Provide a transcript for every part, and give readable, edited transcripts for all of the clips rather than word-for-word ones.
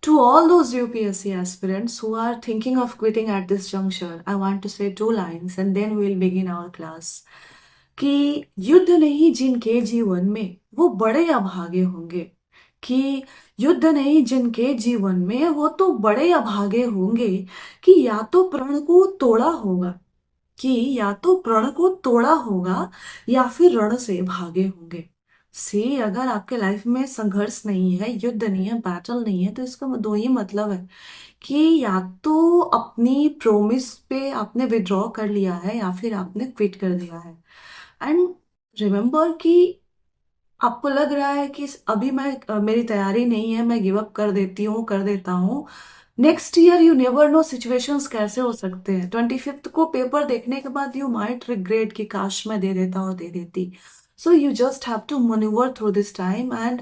To all those UPSC aspirants who are thinking of quitting at this juncture, I want to say two lines and then we'll begin our class. कि युद्ध नहीं जिनके जीवन में वो बड़े अभागे होंगे, कि युद्ध नहीं जिनके जीवन में वो तो बड़े अभागे होंगे, कि या तो प्रण को तोड़ा होगा, कि या तो प्रण को तोड़ा होगा या फिर रण से भागे होंगे। सी, अगर आपके लाइफ में संघर्ष नहीं है, युद्ध नहीं है, बैटल नहीं है, तो इसका दो ही मतलब है कि या तो अपनी प्रोमिस पे आपने विड्रॉ कर लिया है या फिर आपने क्विट कर दिया है। एंड रिमेम्बर कि आपको लग रहा है कि अभी मेरी तैयारी नहीं है, मैं गिव अप कर देती हूँ, कर देता हूँ। Next year you never know situations कैसे हो सकते हैं। 25th को पेपर देखने के बाद यू माइट रिग्रेट कि काश मैं दे देता और दे देती। So you just have to manoeuvre through this time and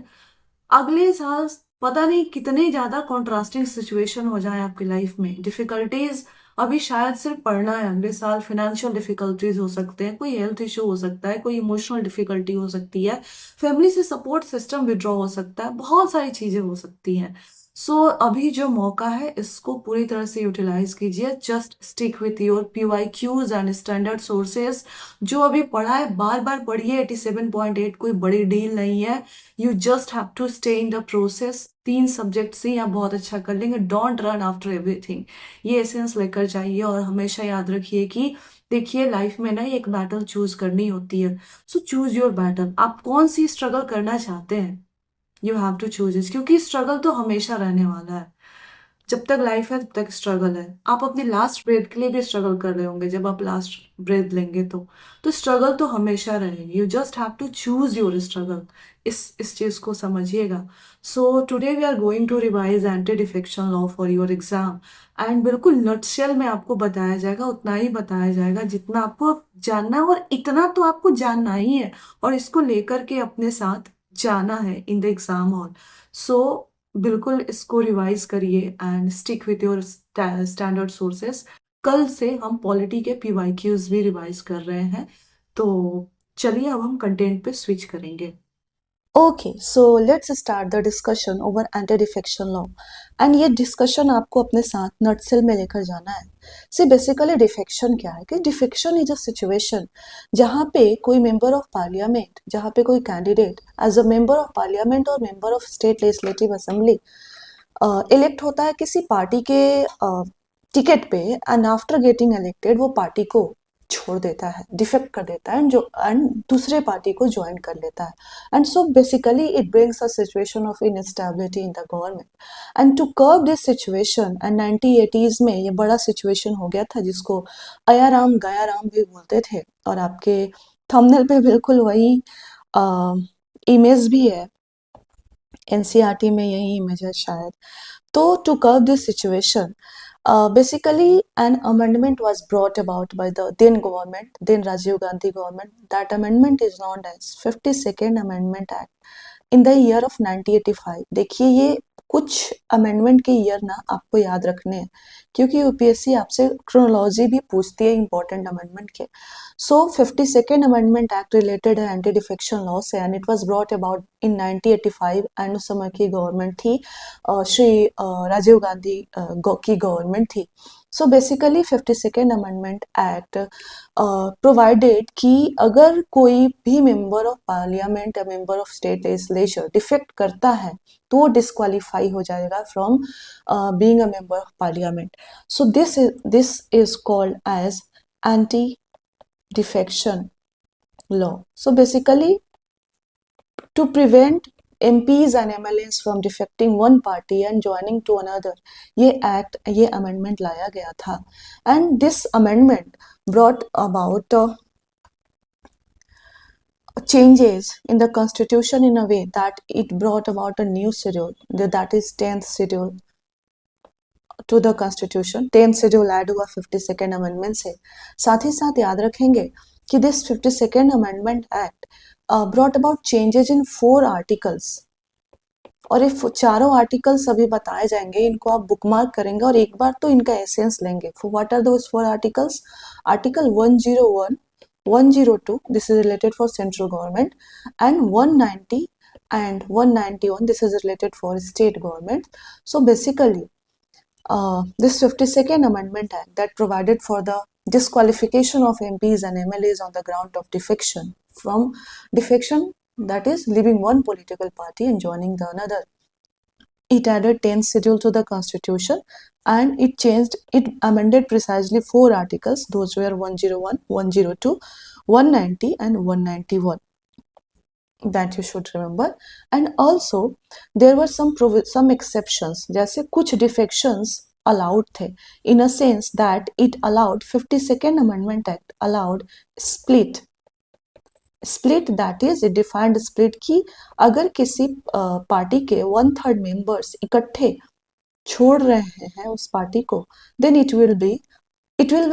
अगले साल पता नहीं कितने ज्यादा कॉन्ट्रास्टिंग सिचुएशन हो जाए आपकी लाइफ में, डिफिकल्टीज। अभी शायद सिर्फ पढ़ना है, अगले साल फाइनेंशियल डिफिकल्टीज हो सकते हैं, कोई हेल्थ इशू हो सकता है, कोई इमोशनल डिफिकल्टी हो सकती है, फैमिली से सपोर्ट सिस्टम विड्रॉ हो सकता है, बहुत सारी चीजें हो सकती हैं। सो अभी जो मौका है इसको पूरी तरह से यूटिलाइज कीजिए। Just stick with your PYQs and standard sources. जो अभी पढ़ा है बार बार पढ़िए, 87.8 कोई बड़ी डील नहीं है। You just have to stay in the process. 3 subject से आप बहुत अच्छा कर लेंगे। डोंट रन आफ्टर एवरीथिंग, ये एसेंस लेकर जाइए और हमेशा याद रखिए कि देखिए लाइफ में ना एक बैटल चूज करनी होती है। So choose your battle. आप कौन सी स्ट्रगल करना चाहते हैं, you have to choose it, क्योंकि स्ट्रगल तो हमेशा रहने वाला है। जब तक लाइफ है तब तक स्ट्रगल है। आप अपनी लास्ट ब्रेथ के लिए भी स्ट्रगल कर रहे होंगे, जब आप लास्ट ब्रेथ लेंगे तो स्ट्रगल तो हमेशा रहेगी। You just have to choose your struggle. इस चीज को समझिएगा। So today we are going to revise anti defection law for your exam. And बिल्कुल नटशेल में आपको बताया जाएगा, उतना ही बताया जाएगा जितना आपको जानना है, और इतना तो आपको जानना ही है और इसको लेकर के अपने साथ जाना है इन द एग्जाम हॉल। सो बिल्कुल इसको रिवाइज करिए and stick with your standard sources. कल से हम पॉलिटी के PYQs भी रिवाइज कर रहे हैं। तो चलिए अब हम कंटेंट पे स्विच करेंगे। Okay, so let's start the discussion over anti defection law. And ये डिस्कशन आपको अपने साथ नटसेल में लेकर जाना है। सी बेसिकली डिफेक्शन क्या है, कि डिफेक्शन इज अ सिचुएशन जहाँ पे कोई मेंबर ऑफ पार्लियामेंट, जहाँ पे कोई candidate as a member of parliament और member of state legislative assembly elect होता है किसी पार्टी के टिकट पे, एंड आफ्टर गेटिंग इलेक्टेड वो पार्टी को छोड़ देता है, डिफेक्ट कर देता है, एंड दूसरे पार्टी को ज्वाइन कर लेता है। And so basically it brings a situation of instability in the government. And to curb this situation, and 1980s में ये बड़ा सिचुएशन हो गया था जिसको अयाराम गयाराम भी बोलते थे, और आपके थंबनेल पे बिल्कुल वही इमेज भी है। NCERT में यही इमेज है शायद। तो to curb this situation, basically an amendment was brought about by the then government, then Rajiv Gandhi government. That amendment is known as 52nd Amendment Act in the year of 1985। देखिए ये कुछ amendment के year ना आपको याद रखने हैं, क्योंकि यूपीएससी आपसे क्रोनोलॉजी भी पूछती है इंपॉर्टेंट अमेंडमेंट के। सो 52nd अमेंडमेंट एक्ट रिलेटेड है एंटी डिफेक्शन लॉ से, and it was brought about in 1985। And उस समय की गवर्नमेंट थी श्री राजीव गांधी की गवर्नमेंट थी। So basically 52nd amendment act provided कि अगर कोई भी मेंबर ऑफ पार्लियामेंट या member of state legislature defect करता है तो वो डिस्क्वालीफाई हो जाएगा from being a member of parliament. So this is called as anti defection law. So basically, to prevent MPs and MLAs from defecting one party and joining to another, ये amendment लाया गया था। And this amendment brought about changes in the constitution in a way that it brought about a new schedule, that is 10th schedule to the constitution। 10th schedule add हुआ 52nd amendment से। साथ ही साथ याद रखेंगे कि this 52nd amendment act brought about changes in 4 articles, और ये चारों आर्टिकल्स अभी बताए जाएंगे, इनको आप बुकमार्क करेंगे और एक बार तो इनका एसेंस लेंगे। For what are those 4 articles? Article 101, 102, this is related for central government, and 190 and 191, this is related for state government. So basically, this 52nd Amendment Act that provided for the disqualification of MPs and MLAs on the ground of defection, that is leaving one political party and joining the another. It added 10th schedule to the constitution, and it amended precisely 4 articles. Those were 101, 102, 190 and 191, that you should remember. And also there were some exceptions, जैसे कुछ defections allowed थे, in a sense that it allowed 52nd Amendment Act allowed split. That is, it defined split कि अगर किसी party के 1/3 members इकट्ठे छोड़ रहे हैं उस पार्टी को, then it will be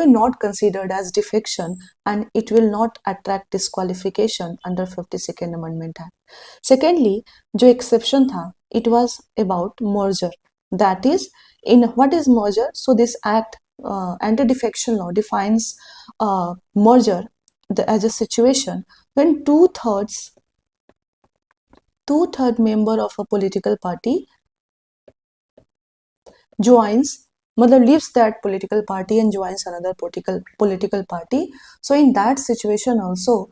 not considered as defection and it will not attract disqualification under 52nd Amendment Act. Secondly, जो exception था, it was about merger. That is, in what is merger? So this act, anti-defection law, defines merger as a situation when two-third member of a political party joins, leaves that political party and joins another political party. So in that situation also,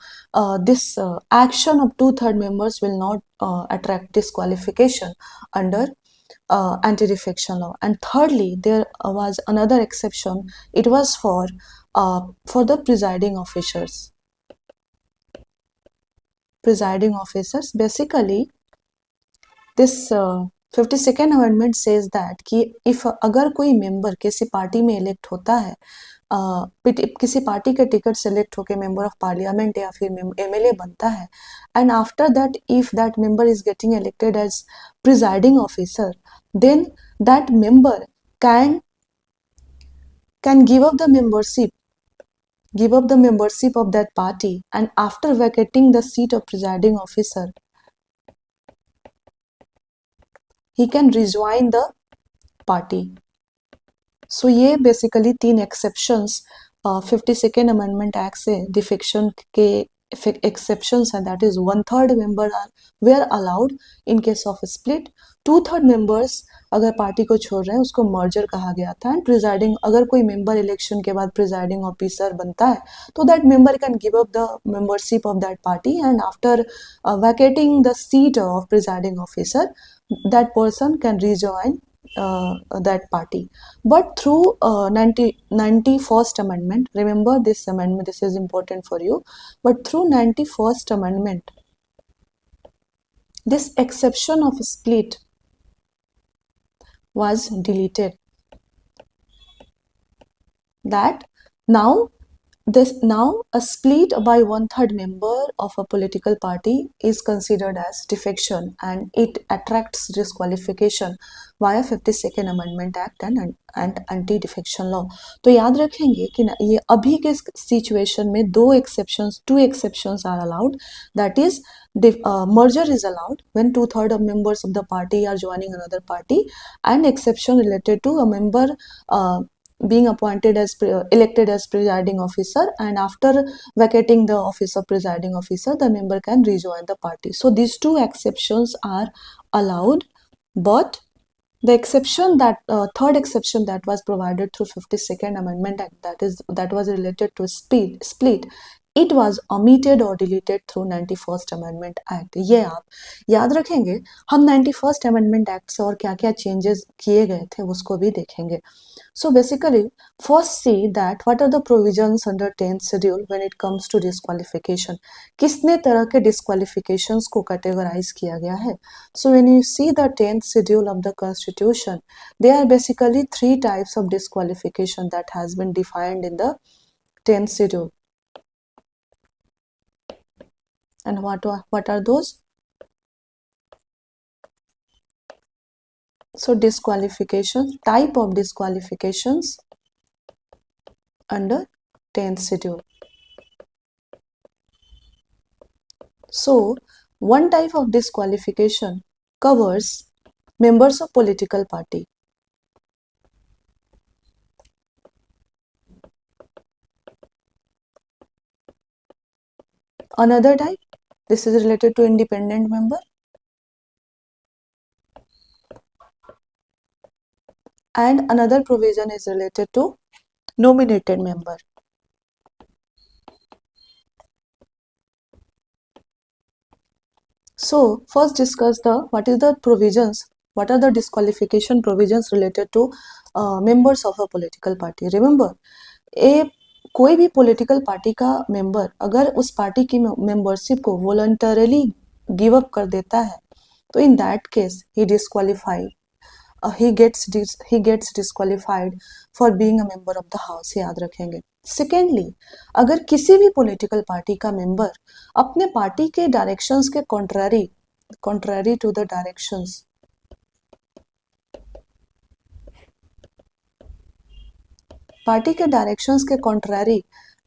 this action of two-third members will not attract disqualification under anti-defection law. And thirdly, there was another exception. It was for the presiding officers. Basically, this 52nd Amendment says that कि if अगर कोई member किसी party में elect होता है, किसी party के ticket select होकर मेंबर ऑफ पार्लियामेंट या फिर एमएलए बनता है, and after that if that member is getting elected as presiding officer, then that member can give up the membership of that party, and after vacating the seat of presiding officer, he can rejoin the party. So ये basically 3 exceptions 52nd Amendment Act से defection के exceptions हैं, that is 1/3 member were allowed in case of split, 2/3 members अगर party को छोड़ रहे हैं उसको मर्जर कहा गया था, एंड प्रिजाइडिंग, अगर कोई मेंबर इलेक्शन के बाद प्रिजाइडिंग ऑफिसर बनता है तो that member can give up the membership of that party, and after vacating the seat of presiding officer, that person can rejoin that party. But through 91st Amendment, remember this amendment, this is important for you, but through 91st Amendment, this exception of split was deleted. That now a split by 1/3 member of a political party is considered as defection, and it attracts disqualification via 52nd Amendment Act and anti-defection law. तो याद रखेंगे कि ये अभी के situation में two exceptions are allowed. That is, merger is allowed when 2/3 of members of the party are joining another party, and exception related to a member being elected as presiding officer, and after vacating the office of presiding officer, the member can rejoin the party. So these 2 exceptions are allowed, but the exception third exception that was provided through 52nd Amendment Act, that was related to split, it was omitted or deleted through 91st Amendment Act. ये आप याद रखेंगे. हम 91st Amendment Act से और क्या क्या changes किए गए थे उसको भी देखेंगे. So basically, first see that what are the provisions under 10th schedule when it comes to disqualification. किसने तरह के disqualifications को categorize किया गया है. So when you see the 10th schedule of the Constitution, there are basically 3 types of disqualification that has been defined in the 10th schedule. And what are those? So disqualification, type of disqualifications under 10th schedule. So one type of disqualification covers members of political party. Another type, this is related to independent member. and another provision is related to nominated member. So first discuss what are the disqualification provisions related to members of a political party. Remember, कोई भी political party का member अगर उस party की membership को voluntarily give up कर देता है तो in that case he gets disqualified for being a member of the house. याद रखेंगे. सेकेंडली, अगर किसी भी पॉलिटिकल पार्टी का मेंबर अपने पार्टी के डायरेक्शंस के contrary to the directions party के डायरेक्शंस के कॉन्ट्ररी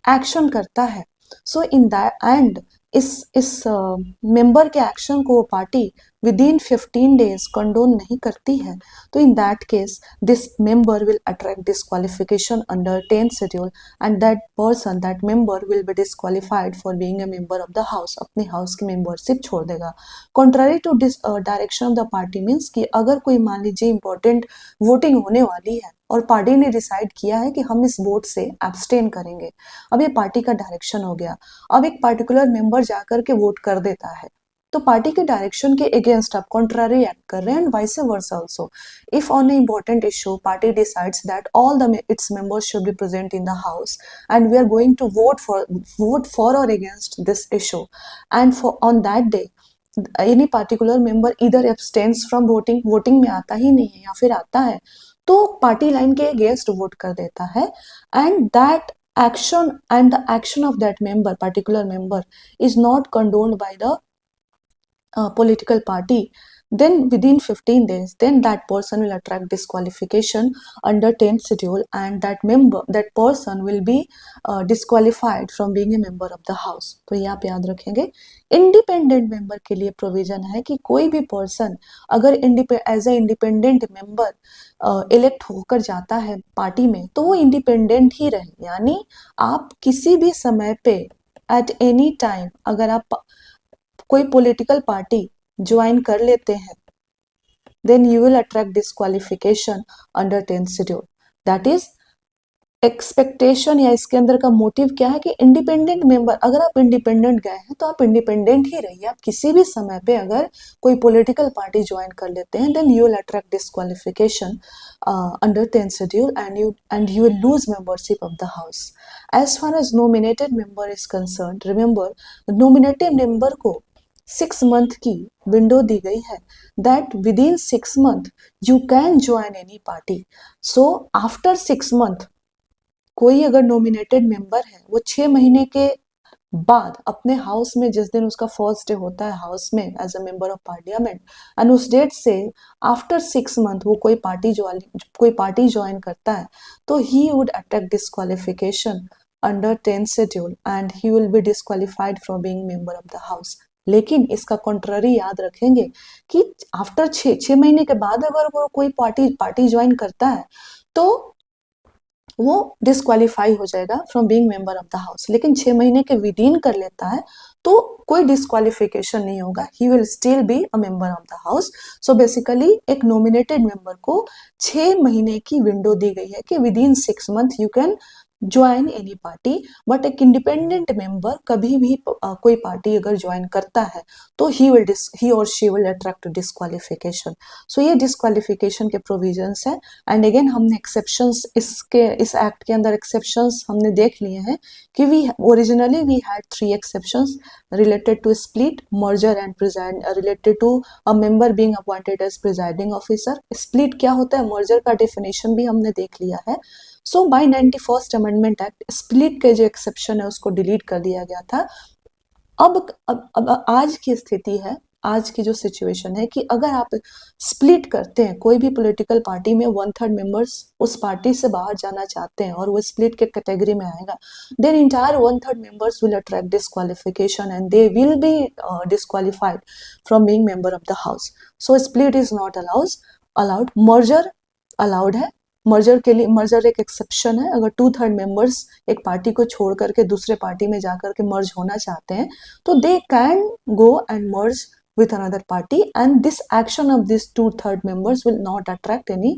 एक्शन करता है, सो इन दैट एंड इस मेंबर के एक्शन को party with in 15 days condone नहीं करती है, तो in that case this member will attract disqualification under 10th schedule and that member will be disqualified for being a member of the house. अपने house की membership छोड़ देगा. Contrary to direction of the party means कि अगर कोई मान लीजिए important voting होने वाली है और पार्टी ने डिसाइड किया है कि हम इस वोट से एब्सटेन करेंगे, अब ये पार्टी का डायरेक्शन हो गया, अब एक पर्टिकुलर मेंबर जाकर के वोट कर देता है, तो पार्टी के डायरेक्शन के अगेंस्ट आप कॉन्ट्ररी एक्ट कर रहे हैं and vice versa also. If on a important issue party decides that all its members should be present in the house and we are going to vote for or against this issue and for on that day any particular member इधर abstains from voting में आता ही नहीं है या फिर आता है तो पार्टी लाइन के अगेंस्ट वोट कर देता है and that action and the action of that particular member is not condoned by the political party, then within 15 days then that person will attract disqualification under 10th schedule and that person will be disqualified from being a member of the house. तो ये आप याद रखेंगे. Independent member के लिए provision है कि कोई भी पर्सन अगर as a independent member elect होकर जाता है पार्टी में तो वो इंडिपेंडेंट ही रहे, यानी आप किसी भी समय पे एट एनी टाइम अगर आप कोई पॉलिटिकल पार्टी ज्वाइन कर लेते हैं then you will attract disqualification under 10th schedule. That is expectation या इसके अंदर का मोटिव क्या है कि इंडिपेंडेंट मेंबर, अगर आप इंडिपेंडेंट गए हैं तो आप इंडिपेंडेंट ही रहिए. आप किसी भी समय पे अगर कोई पॉलिटिकल पार्टी ज्वाइन कर लेते हैं then you will attract disqualification under 10th schedule and you will lose membership of the house. As far as nominated member is concern, remember nominated member को 6 month की विंडो दी गई है that within 6 month you can join any party. So after 6 month कोई अगर nominated member है वो 6 महीने के बाद अपने हाउस में जिस दिन उसका फर्स्ट डे होता है हाउस में as a member of parliament and उस डेट से आफ्टर 6 month वो कोई पार्टी ज्वाइन करता है तो he would attract disqualification under 10th schedule and he will be disqualified from being member of the house. लेकिन इसका कॉन्ट्ररी याद रखेंगे कि आफ्टर 6 महीने के बाद अगर वो कोई पार्टी ज्वाइन करता है तो वो डिस्क्वालीफाई हो जाएगा from being member of the house. लेकिन 6 महीने के विद इन कर लेता है तो कोई डिस्क्वालिफिकेशन नहीं होगा, he will still be a member of the house. So basically एक नॉमिनेटेड मेंबर को 6 महीने की विंडो दी गई है कि with in 6 month you can join any party. But एक इंडिपेंडेंट मेंबर कभी भी कोई पार्टी अगर ज्वाइन करता है तो ही और she will attract disqualification. So ये डिस्क्वालिफिकेशन के प्रोविजंस है. एंड अगेन हमने एक्सेप्शंस इस एक्ट के अंदर एक्सेप्शंस हमने देख लिए हैं कि originally we had 3 exceptions related to split, merger and related to a member being appointed as presiding officer. Split क्या होता है, merger का definition भी हमने देख लिया है. So by 91st Amendment Act split के जो exception है उसको delete कर दिया गया था. अब आज की स्थिति है, आज की जो सिचुएशन है कि अगर आप स्प्लिट करते हैं कोई भी पॉलिटिकल पार्टी में 1/3 मेंबर्स उस पार्टी से बाहर जाना चाहते हैं और वो स्प्लिट के कैटेगरी में आएगा then entire 1/3 members will attract disqualification and they will be disqualified from being member of the house. So split is not allowed. Merger allowed है. मर्जर के लिए मर्जर एक एक्सेप्शन है. अगर 2/3 मेंबर्स एक पार्टी को छोड़ करके दूसरे पार्टी में जाकर के मर्ज होना चाहते हैं तो they can go and merge with another party, and this action of these 2/3 members will not attract any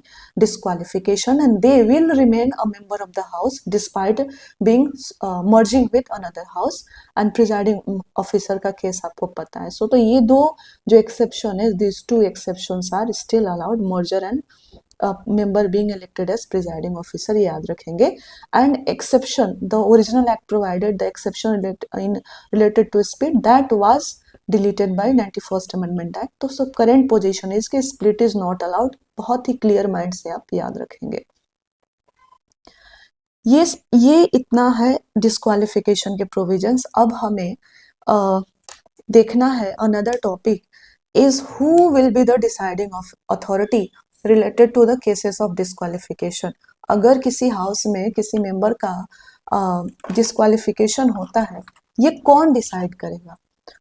disqualification, and they will remain a member of the house despite being merging with another house. and presiding officer का case आपको पता है. So तो ये दो जो exception है, these two exceptions are still allowed, merger and member being elected as presiding officer, याद रखेंगे. And exception, the original act provided the exception related to split, that was deleted by 91st Amendment Act. तो सब current position is कि split is not allowed, बहुत ही clear mind से आप याद रखेंगे. ये इतना है डिस्क्वालिफिकेशन के प्रोविजंस. अब हमें देखना है another topic is who will be the deciding of authority related to the cases of disqualification. अगर किसी हाउस में किसी मेंबर का डिस्क्वालिफिकेशन होता है, ये कौन डिसाइड करेगा?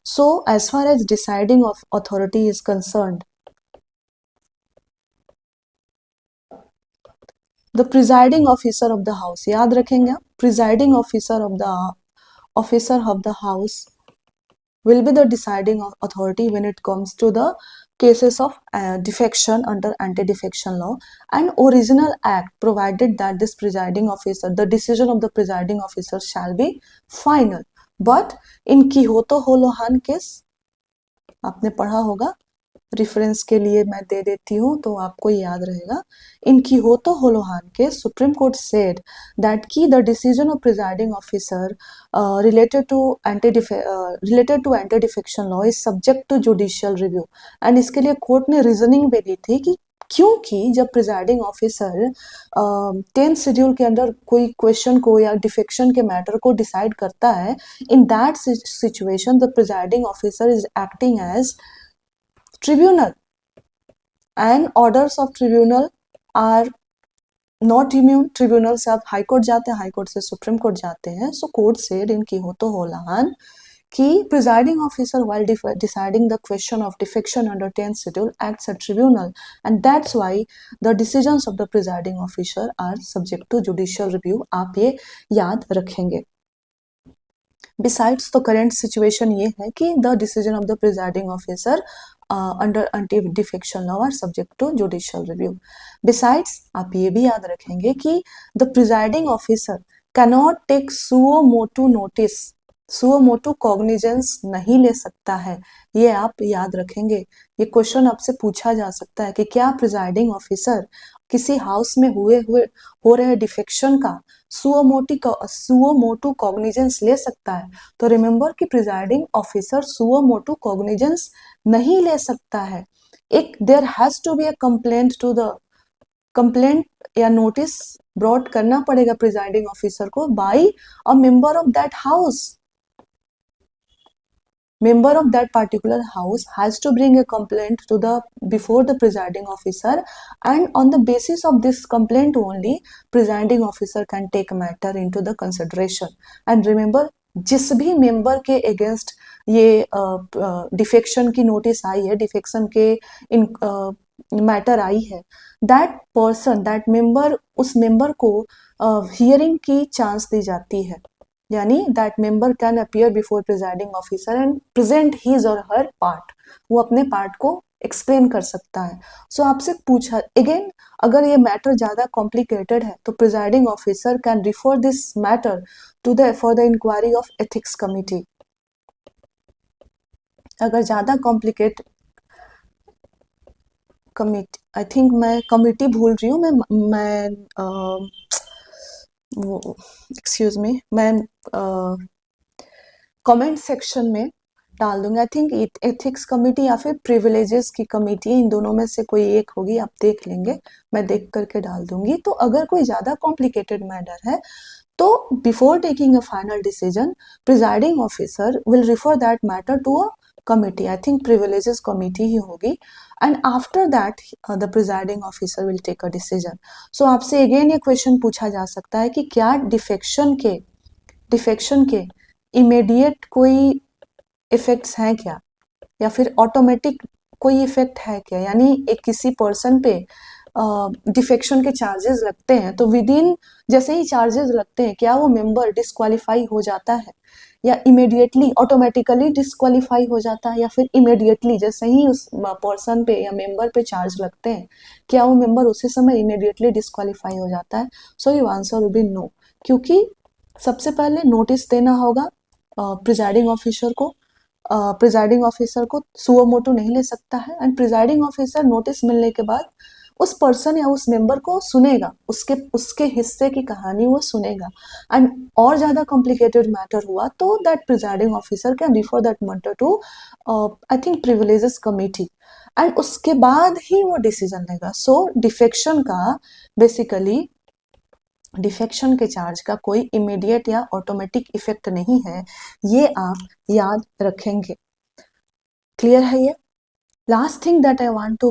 So as far as deciding of authority is concerned, the presiding officer of the house, याद रखेंगे आप, presiding officer of the house will be the deciding authority when it comes to the cases of defection under anti-defection law. And original act provided that this presiding officer, the decision of the presiding officer shall be final. But in Quijotto Holohan case, आपने पढ़ा होगा, reference के लिए मैं दे देती हूँ तो आपको याद रहेगा. इन Quijotto Holohan के सुप्रीम कोर्ट सेड दैट की the decision of presiding officer related to anti defection law is subject to judicial review. And इसके लिए कोर्ट ने रीजनिंग भी दी थी कि क्योंकि जब प्रिजाइडिंग ऑफिसर 10th शेड्यूल के अंदर कोई क्वेश्चन को या डिफेक्शन के मैटर को डिसाइड करता है, in that situation the presiding officer is acting as tribunal, and orders of tribunal are not immune. Tribunal से आप हाई कोर्ट जाते हैं, हाई कोर्ट से सुप्रीम कोर्ट जाते हैं. So court said in Quijotto Holohan कि presiding officer while deciding the question of defection under 10th schedule acts a tribunal, and that's why the decisions of the presiding officer are subject to judicial review. आप ये याद रखेंगे. Besides, the current situation ये है कि the decision of the presiding officer under anti-defection law are subject to judicial review. Besides, आप ये भी याद रखेंगे कि the presiding officer cannot take suo motu notice, suo motu cognizance नहीं ले सकता है. ये आप याद रखेंगे. ये क्वेश्चन आपसे पूछा जा सकता है कि क्या प्रिजाइडिंग ऑफिसर किसी हाउस में हो रहे डिफेक्शन का सुओ मोटू कॉग्निजेंस ले सकता है? तो रिमेंबर कि presiding officer suo motu cognizance नहीं ले सकता है. एक there has to be a complaint या नोटिस ब्रॉट करना पड़ेगा प्रिजाइडिंग ऑफिसर को by a member of that house. Member of that particular house has to bring a complaint to before the presiding officer, and on the basis of this complaint only presiding officer can take a matter into the consideration. And remember, जिस भी member के against ये defection की notice आई है, defection के इन matter I है, that person, that member, उस member को हियरिंग की चांस दी जाती है. यानी that member can appear before presiding officer and present his और हर पार्ट. वो अपने पार्ट को एक्सप्लेन कर सकता है. सो आपसे पूछा अगेन, अगर ये मैटर ज्यादा कॉम्प्लिकेटेड है तो presiding officer can refer this matter to for the inquiry of ethics committee. अगर ज्यादा कॉम्प्लिकेट कमिटी, आई थिंक मैं कमिटी भूल रही हूँ, मैं एक्सक्यूज मी, मैं कमेंट सेक्शन में डाल दूंगा. आई थिंक एथिक्स कमिटी या फिर प्रिविलेजेस की कमिटी, इन दोनों में से कोई एक होगी, आप देख लेंगे, मैं देख करके डाल दूंगी. तो अगर कोई ज्यादा कॉम्प्लिकेटेड मैटर है तो before taking a final decision presiding officer will refer that matter to a committee. I think privileges committee ही होगी. And after that the presiding officer will take a decision. So आपसे again ये question पूछा जा सकता है कि क्या डिफेक्शन के इमीडिएट कोई इफेक्ट्स हैं क्या, या फिर ऑटोमेटिक कोई इफेक्ट है क्या? यानी एक किसी पर्सन पे डिफेक्शन के चार्जेस लगते हैं, तो विद इन जैसे ही चार्जेस लगते हैं क्या वो मेंबर डिस्क्वालीफाई हो जाता है, या इमीडिएटली ऑटोमेटिकली डिस्क्वालीफाई हो जाता है, या फिर इमीडिएटली जैसे ही उस पर्सन पे या मेंबर पे चार्ज लगते हैं क्या वो मेंबर उसी समय इमीडिएटली डिस्क्वालीफाई हो जाता है? So you answer will be no, क्योंकि सबसे पहले नोटिस देना होगा प्रिजाइडिंग ऑफिसर को। प्रिजाइडिंग ऑफिसर को सुओ मोटो नहीं ले सकता है, एंड प्रिजाइडिंग ऑफिसर नोटिस मिलने के बाद उस पर्सन या उस मेंबर को सुनेगा, उसके उसके हिस्से की कहानी वो सुनेगा, एंड और ज्यादा कॉम्प्लिकेटेड मैटर हुआ तो that presiding officer can refer that matter to I think privileges committee, and उसके बाद ही वो डिसीजन लेगा। सो डिफेक्शन का बेसिकली डिफेक्शन के चार्ज का कोई इमीडिएट या ऑटोमेटिक इफेक्ट नहीं है, ये आप याद रखेंगे। क्लियर है ये? Last thing that I want to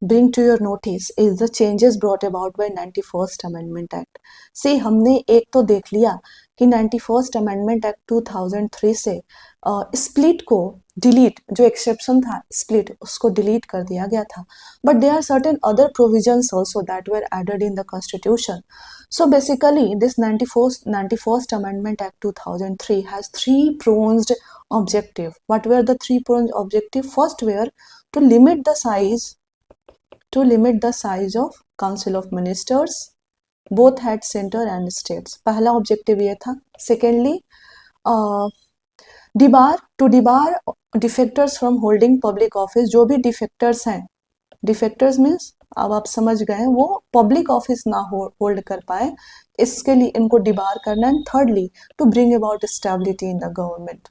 bring to your notice is the changes brought about by 91st Amendment Act. See, हमने एक तो देख लिया कि 91st Amendment Act 2003 से स्प्लिट को डिलीट, जो एक्सेप्शन था स्प्लिट, उसको डिलीट कर दिया गया था, but there are certain other provisions also that were added in the constitution. So basically, this 91st Amendment Act 2003 has three pronged objective. What were the three pronged objective? First were to limit the size of Council of Ministers, both at center and states. पहला objective ये था. Secondly, debar defectors from holding public office. जो भी defectors हैं, defectors means अब आप समझ गए वो पब्लिक ऑफिस ना होल्ड कर पाए, इसके लिए इनको डिबार करना. And thirdly, to bring about stability in the government.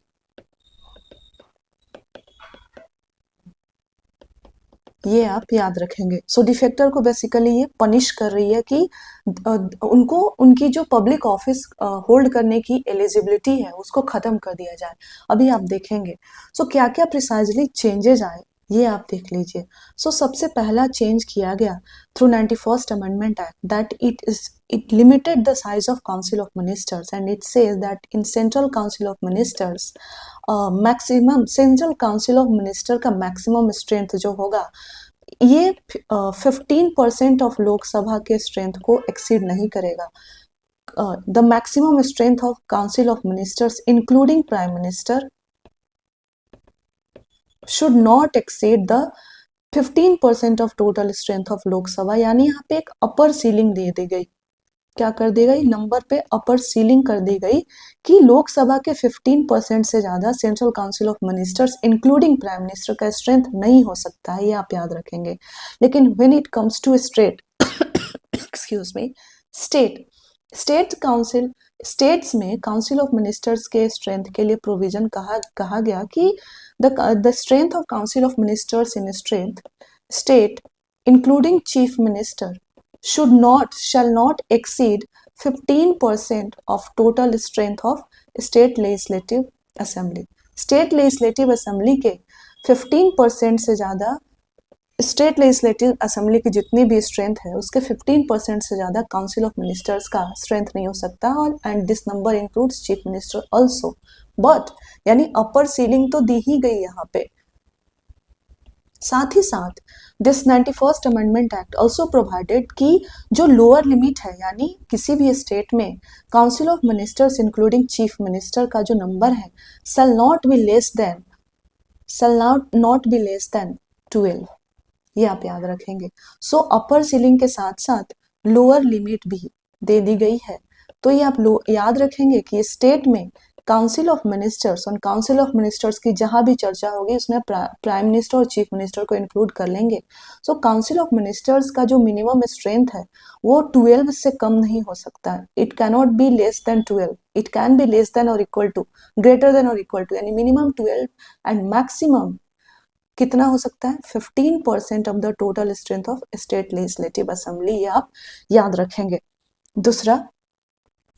ये आप याद रखेंगे. सो डिफेक्टर को बेसिकली ये पनिश कर रही है कि उनको उनकी जो पब्लिक ऑफिस होल्ड करने की एलिजिबिलिटी है उसको खत्म कर दिया जाए. अभी आप देखेंगे. सो क्या क्या प्रिसाइजली चेंजेस आए ये आप देख लीजिए. सो सबसे पहला चेंज किया गया through 91st Amendment Act that it limited the size of Council of Ministers, and it says that in Central Council of Ministers maximum central council of minister का मैक्सिमम स्ट्रेंथ जो होगा ये 15% ऑफ लोकसभा के strength को exceed नहीं करेगा. The maximum strength of council of ministers including prime minister should not exceed the 15% of total strength of Lok Sabha. यानी यहाँ पे एक अपर सीलिंग दे दी गई. क्या कर दी गई? नंबर पे अपर सीलिंग कर दी गई कि लोकसभा के 15% से ज्यादा central council of ministers including prime minister का स्ट्रेंथ नहीं हो सकता है. ये आप याद रखेंगे. लेकिन when it comes to state excuse me state council, states में काउंसिल ऑफ मिनिस्टर्स के स्ट्रेंथ के लिए प्रोविजन कहा गया कि the strength of council of ministers in state including chief minister shall not exceed 15% of total strength of state legislative assembly. state legislative assembly के 15% से ज्यादा, स्टेट लेजिस्लेटिव असेंबली की जितनी भी स्ट्रेंथ है उसके 15% से ज्यादा काउंसिल ऑफ मिनिस्टर्स का स्ट्रेंथ नहीं हो सकता. और and this number includes chief minister also. But यानी अपर सीलिंग तो दी ही गई यहाँ पे. साथ ही साथ this 91st amendment act also provided कि जो लोअर लिमिट है, यानी किसी भी स्टेट में council of ministers including chief minister का जो नंबर है shall not be less than 12. ये आप याद रखेंगे. सो अपर सीलिंग के साथ साथ लोअर लिमिट भी दे दी गई है. तो ये आप याद रखेंगे कि स्टेट में काउंसिल ऑफ मिनिस्टर्स और काउंसिल ऑफ मिनिस्टर्स की जहां भी चर्चा होगी उसमें प्राइम मिनिस्टर और चीफ मिनिस्टर को इंक्लूड कर लेंगे. सो काउंसिल ऑफ मिनिस्टर्स का जो मिनिमम स्ट्रेंथ है वो 12 से कम नहीं हो सकता है. It cannot be less than 12. It can be less than or equal to, greater than or equal to, यानी मिनिमम 12 एंड मैक्सिमम कितना हो सकता है? 15% of the total strength of state legislative assembly. ये आप याद रखेंगे. दूसरा,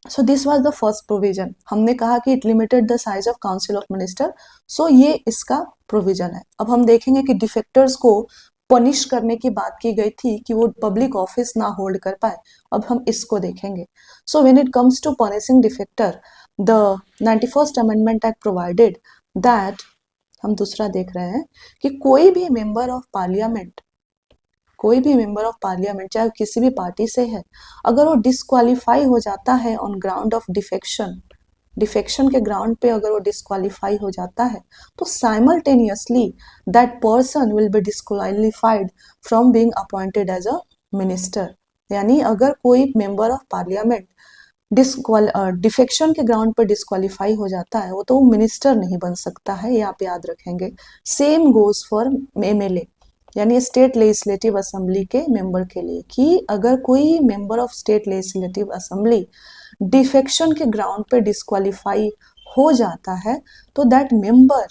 so this was the first provision. हमने कहा कि it limited the size of council of minister. So ये इसका प्रोविजन है. अब हम देखेंगे कि डिफेक्टर्स को पनिश करने की बात की गई थी कि वो पब्लिक ऑफिस ना होल्ड कर पाए. अब हम इसको देखेंगे. So when it comes to punishing defector, the 91st amendment act provided that, हम दूसरा देख रहे हैं कि कोई भी मेंबर ऑफ पार्लियामेंट कोई भी मेंबर ऑफ पार्लियामेंट चाहे किसी भी पार्टी से है, अगर वो डिस्क्वालीफाई हो जाता है on ground of defection, defection के ग्राउंड पे अगर वो डिस्क्वालीफाई हो जाता है, तो simultaneously that person will be disqualified from being appointed as a minister. यानी अगर कोई मेंबर ऑफ पार्लियामेंट डिफेक्शन के ग्राउंड पर डिस्क्वालीफाई हो जाता है, वो तो मिनिस्टर नहीं बन सकता है, ये आप याद रखेंगे। सेम गोज फॉर एमएलए, यानी स्टेट लेजिस्लेटिव असेंबली के मेंबर के लिए, कि अगर कोई member of state legislative assembly defection के ग्राउंड पे डिस्क्वालीफाई हो जाता है, तो that member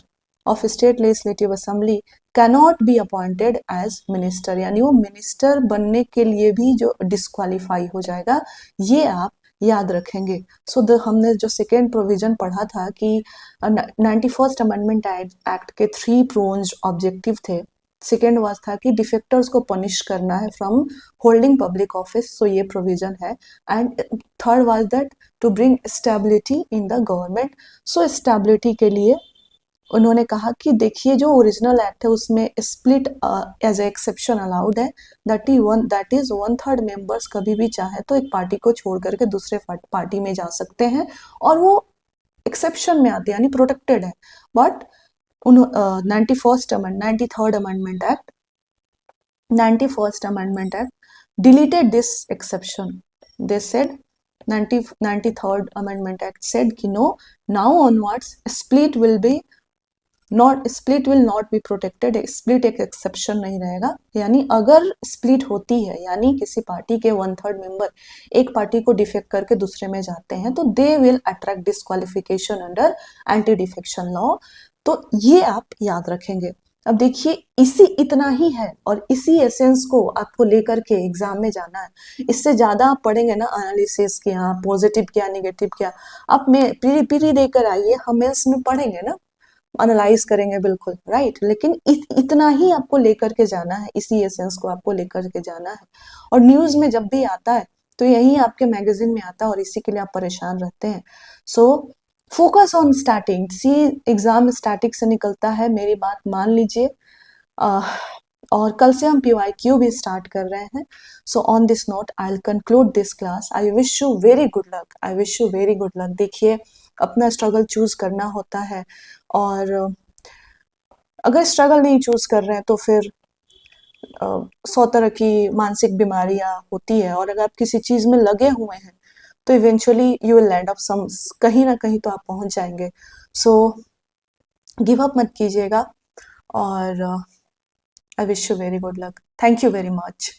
of state legislative assembly cannot be appointed as minister, यानी वो मिनिस्टर बनने के लिए भी जो डिस्क्वालीफाई हो जाएगा, ये आप याद रखेंगे। सो हमने जो सेकेंड प्रोविजन पढ़ा था कि 91st अमेंडमेंट एक्ट के 3 प्रोन्ज ऑब्जेक्टिव थे। सेकेंड वाज था कि डिफेक्टर्स को पनिश करना है from holding public office, so ये प्रोविजन है। And third was that to bring stability in the government. So stability के लिए उन्होंने कहा कि देखिए जो ओरिजिनल एक्ट है उसमें split as a exception allowed है, दैट इज 1/3 मेंबर्स कभी भी चाहे तो एक पार्टी को छोड़ करके दूसरे पार्टी में जा सकते हैं, और वो एक्सेप्शन में आते हैं, यानी प्रोटेक्टेड है। But 93rd Amendment Act deleted this exception. They said 93rd Amendment Act said कि no, now onwards split will not be protected, split एक एक्सेप्शन नहीं रहेगा। यानी अगर स्प्लिट होती है, यानी किसी पार्टी के 1/3 मेंबर एक पार्टी को डिफेक्ट करके दूसरे में जाते हैं, तो they will attract disqualification under anti defection law. तो ये आप याद रखेंगे। अब देखिए इतना ही है, और इसी एसेंस को आपको लेकर के एग्जाम में जाना है। इससे ज्यादा आप पढ़ेंगे ना एनालिसिस क्या, पॉजिटिव क्या, नेगेटिव क्या, आप में पीरी देकर आइए, हम इसमें पढ़ेंगे ना, एनालाइज करेंगे, बिल्कुल राइट। लेकिन इतना ही आपको लेकर के जाना है, इसी एसेंस को आपको लेकर के जाना है। और न्यूज में जब भी आता है तो यही आपके मैगजीन में आता है, और इसी के लिए आप परेशान रहते हैं। So focus on static, see exam static से निकलता है, मेरी बात मान लीजिए। और कल से हम PYQ भी स्टार्ट कर रहे हैं। So on this note I will conclude this class. I wish you very good luck, I wish you very good luck. देखिए अपना स्ट्रगल चूज करना होता है, और अगर स्ट्रगल नहीं चूज कर रहे हैं तो फिर 100 तरह की मानसिक बीमारियां होती है, और अगर आप किसी चीज में लगे हुए हैं तो eventually you will land up some, कहीं ना कहीं तो आप पहुंच जाएंगे। सो गिव अप मत कीजिएगा, और I wish you very good luck. Thank you very much.